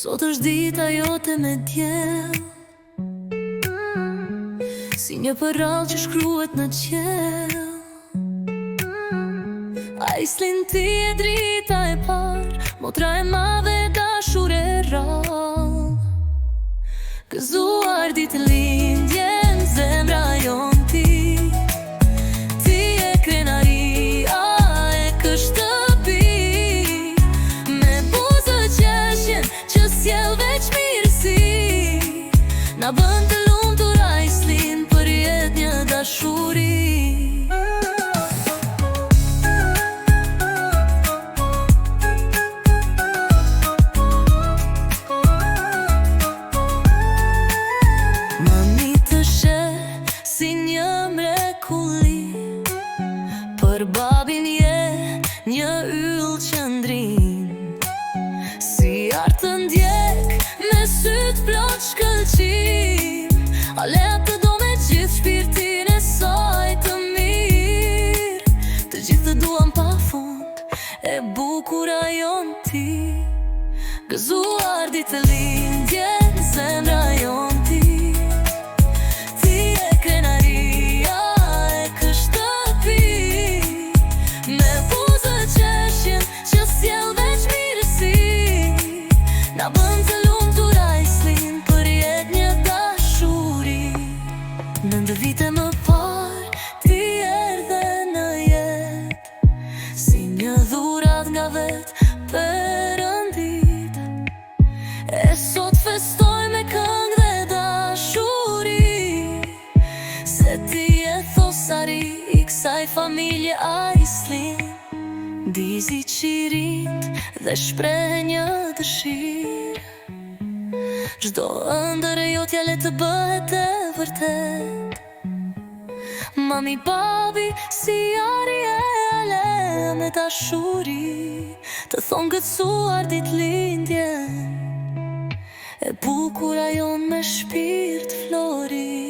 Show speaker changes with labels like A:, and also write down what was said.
A: Sot është dita jote me djell, si një përrall që shkruhet në qiell. Ai s'lin ti e drita e par, motra e madhe dashur e rall. Gëzuar ditë lindjen, zemra jon ti. Ti e krenaria e kështëpi, me buzë qeshjen që sjell veç mirësi. Na bën të lumtur ai s'lin për jetë një dashuri. Për babin je një yll qëndrin, si artë të ndjek me syt plot shkëlqim. Ale atë do me gjithë shpirtin e saj të mirë. Të gjithë të duam pa fund, e bukura jon ti. Gëzuar ditë lindjen, zemra jon ti. Na bën të lumtur ai s'lin për jetë një dashuri. Nëndë vite më parë ti erdhe në jetë, si një dhurat nga vetë Perëndit. E sot festoj me këngë dhe dashuri, se ti e thosari i kësaj familje ai s'lin. Dizi qirit dhe shpreh një dëshirë, çdo ëndër e jotja le të bëhet e vërtet. Mami, babi, si ari e ale me dashuri, të thonë gëzuar ditë lindjen, e bukura jon me shpirt flori.